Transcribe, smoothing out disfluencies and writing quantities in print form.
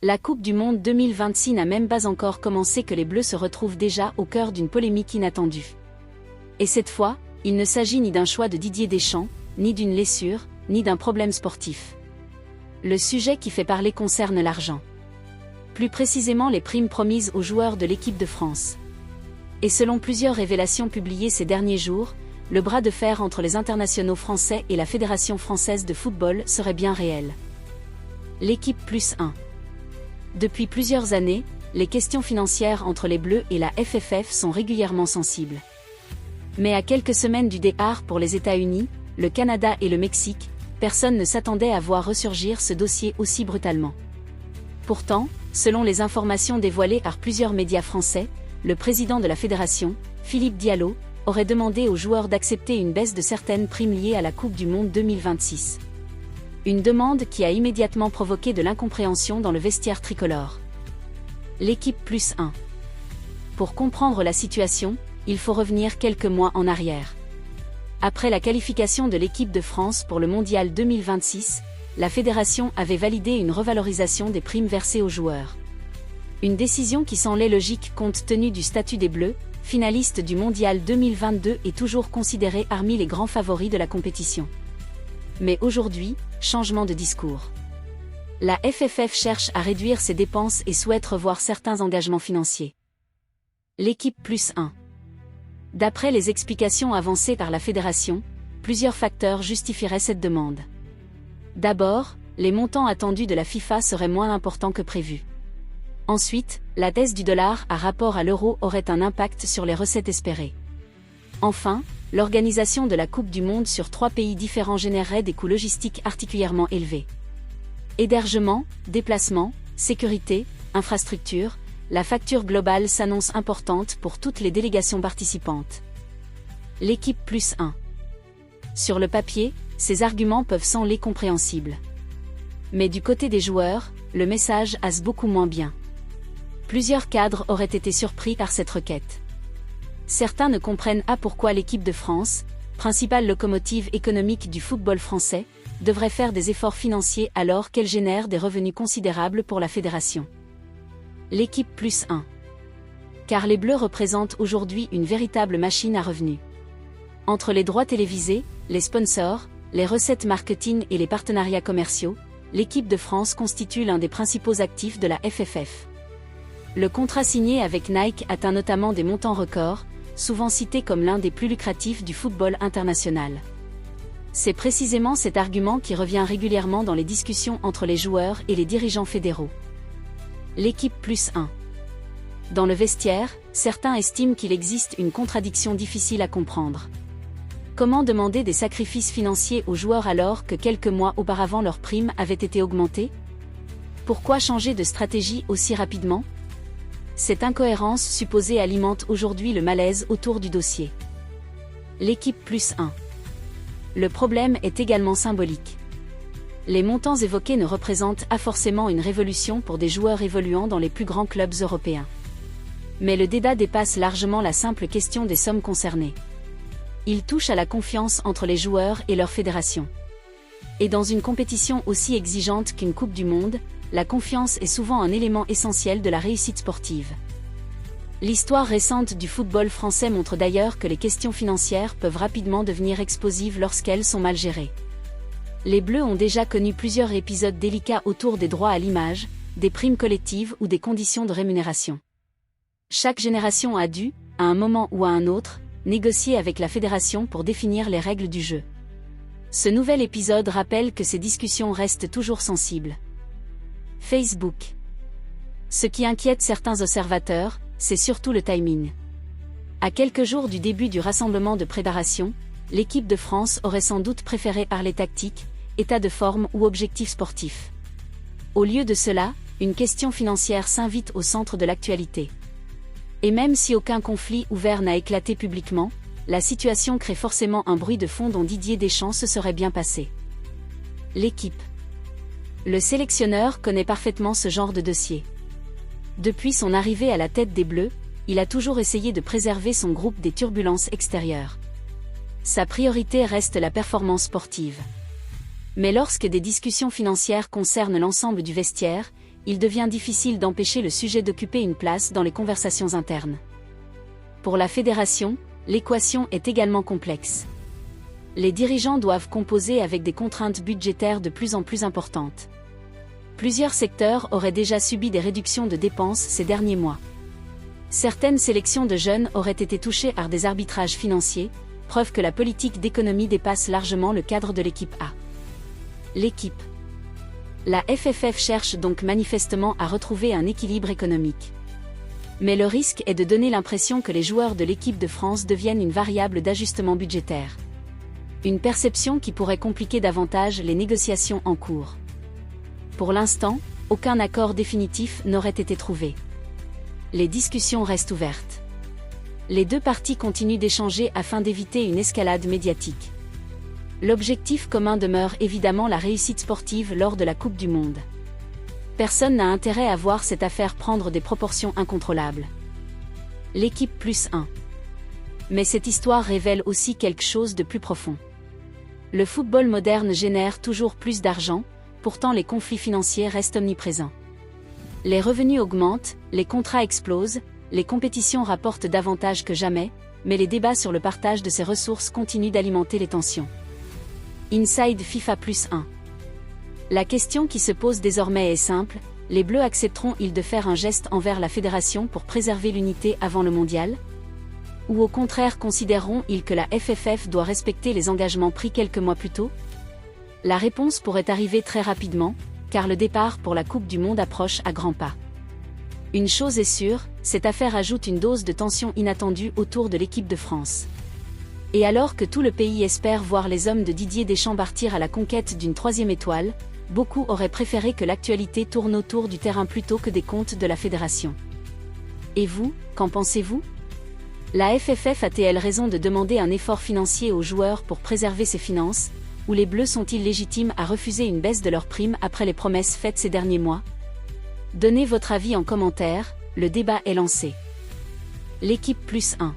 La Coupe du Monde 2026 n'a même pas encore commencé que les Bleus se retrouvent déjà au cœur d'une polémique inattendue. Et cette fois, il ne s'agit ni d'un choix de Didier Deschamps, ni d'une blessure, ni d'un problème sportif. Le sujet qui fait parler concerne l'argent. Plus précisément les primes promises aux joueurs de l'équipe de France. Et selon plusieurs révélations publiées ces derniers jours, le bras de fer entre les internationaux français et la Fédération française de football serait bien réel. L'équipe +1. Depuis plusieurs années, les questions financières entre les Bleus et la FFF sont régulièrement sensibles. Mais à quelques semaines du départ pour les États-Unis, le Canada et le Mexique, personne ne s'attendait à voir ressurgir ce dossier aussi brutalement. Pourtant, selon les informations dévoilées par plusieurs médias français, le président de la fédération, Philippe Diallo, aurait demandé aux joueurs d'accepter une baisse de certaines primes liées à la Coupe du Monde 2026. Une demande qui a immédiatement provoqué de l'incompréhension dans le vestiaire tricolore. L'équipe +1. Pour comprendre la situation, il faut revenir quelques mois en arrière. Après la qualification de l'équipe de France pour le Mondial 2026, la fédération avait validé une revalorisation des primes versées aux joueurs. Une décision qui semblait logique compte tenu du statut des Bleus, finalistes du Mondial 2022 et toujours considérés parmi les grands favoris de la compétition. Mais aujourd'hui, changement de discours. La FFF cherche à réduire ses dépenses et souhaite revoir certains engagements financiers. L'équipe +1. D'après les explications avancées par la fédération, plusieurs facteurs justifieraient cette demande. D'abord, les montants attendus de la FIFA seraient moins importants que prévu. Ensuite, la baisse du dollar par rapport à l'euro aurait un impact sur les recettes espérées. Enfin, l'organisation de la Coupe du Monde sur 3 pays différents générerait des coûts logistiques particulièrement élevés. Hébergement, déplacement, sécurité, infrastructure, la facture globale s'annonce importante pour toutes les délégations participantes. L'équipe +1. Sur le papier, ces arguments peuvent sembler compréhensibles. Mais du côté des joueurs, le message passe beaucoup moins bien. Plusieurs cadres auraient été surpris par cette requête. Certains ne comprennent pas pourquoi l'équipe de France, principale locomotive économique du football français, devrait faire des efforts financiers alors qu'elle génère des revenus considérables pour la fédération. L'équipe +1. Car les Bleus représentent aujourd'hui une véritable machine à revenus. Entre les droits télévisés, les sponsors, les recettes marketing et les partenariats commerciaux, l'équipe de France constitue l'un des principaux actifs de la FFF. Le contrat signé avec Nike atteint notamment des montants records, souvent cité comme l'un des plus lucratifs du football international. C'est précisément cet argument qui revient régulièrement dans les discussions entre les joueurs et les dirigeants fédéraux. L'équipe +1. Dans le vestiaire, certains estiment qu'il existe une contradiction difficile à comprendre. Comment demander des sacrifices financiers aux joueurs alors que quelques mois auparavant leurs primes avaient été augmentées? Pourquoi changer de stratégie aussi rapidement? Cette incohérence supposée alimente aujourd'hui le malaise autour du dossier. L'équipe +1. Le problème est également symbolique. Les montants évoqués ne représentent pas forcément une révolution pour des joueurs évoluant dans les plus grands clubs européens. Mais le débat dépasse largement la simple question des sommes concernées. Il touche à la confiance entre les joueurs et leur fédération. Et dans une compétition aussi exigeante qu'une Coupe du Monde, la confiance est souvent un élément essentiel de la réussite sportive. L'histoire récente du football français montre d'ailleurs que les questions financières peuvent rapidement devenir explosives lorsqu'elles sont mal gérées. Les Bleus ont déjà connu plusieurs épisodes délicats autour des droits à l'image, des primes collectives ou des conditions de rémunération. Chaque génération a dû, à un moment ou à un autre, négocier avec la fédération pour définir les règles du jeu. Ce nouvel épisode rappelle que ces discussions restent toujours sensibles. Facebook. Ce qui inquiète certains observateurs, c'est surtout le timing. À quelques jours du début du rassemblement de préparation, l'équipe de France aurait sans doute préféré parler tactique, état de forme ou objectif sportif. Au lieu de cela, une question financière s'invite au centre de l'actualité. Et même si aucun conflit ouvert n'a éclaté publiquement, la situation crée forcément un bruit de fond dont Didier Deschamps se serait bien passé. L'équipe. Le sélectionneur connaît parfaitement ce genre de dossier. Depuis son arrivée à la tête des Bleus, il a toujours essayé de préserver son groupe des turbulences extérieures. Sa priorité reste la performance sportive. Mais lorsque des discussions financières concernent l'ensemble du vestiaire, il devient difficile d'empêcher le sujet d'occuper une place dans les conversations internes. Pour la fédération, l'équation est également complexe. Les dirigeants doivent composer avec des contraintes budgétaires de plus en plus importantes. Plusieurs secteurs auraient déjà subi des réductions de dépenses ces derniers mois. Certaines sélections de jeunes auraient été touchées par des arbitrages financiers, preuve que la politique d'économie dépasse largement le cadre de l'équipe A. L'équipe. La FFF cherche donc manifestement à retrouver un équilibre économique. Mais le risque est de donner l'impression que les joueurs de l'équipe de France deviennent une variable d'ajustement budgétaire. Une perception qui pourrait compliquer davantage les négociations en cours. Pour l'instant, aucun accord définitif n'aurait été trouvé. Les discussions restent ouvertes. Les deux parties continuent d'échanger afin d'éviter une escalade médiatique. L'objectif commun demeure évidemment la réussite sportive lors de la Coupe du Monde. Personne n'a intérêt à voir cette affaire prendre des proportions incontrôlables. L'équipe +1. Mais cette histoire révèle aussi quelque chose de plus profond. Le football moderne génère toujours plus d'argent, pourtant les conflits financiers restent omniprésents. Les revenus augmentent, les contrats explosent, les compétitions rapportent davantage que jamais, mais les débats sur le partage de ces ressources continuent d'alimenter les tensions. Inside FIFA +1. La question qui se pose désormais est simple, les Bleus accepteront-ils de faire un geste envers la fédération pour préserver l'unité avant le mondial? Ou au contraire considéreront-ils que la FFF doit respecter les engagements pris quelques mois plus tôt? La réponse pourrait arriver très rapidement, car le départ pour la Coupe du Monde approche à grands pas. Une chose est sûre, cette affaire ajoute une dose de tension inattendue autour de l'équipe de France. Et alors que tout le pays espère voir les hommes de Didier Deschamps partir à la conquête d'une 3e étoile, beaucoup auraient préféré que l'actualité tourne autour du terrain plutôt que des comptes de la fédération. Et vous, qu'en pensez-vous? La FFF a-t-elle raison de demander un effort financier aux joueurs pour préserver ses finances, ou les Bleus sont-ils légitimes à refuser une baisse de leurs primes après les promesses faites ces derniers mois? Donnez votre avis en commentaire, le débat est lancé. L'équipe +1.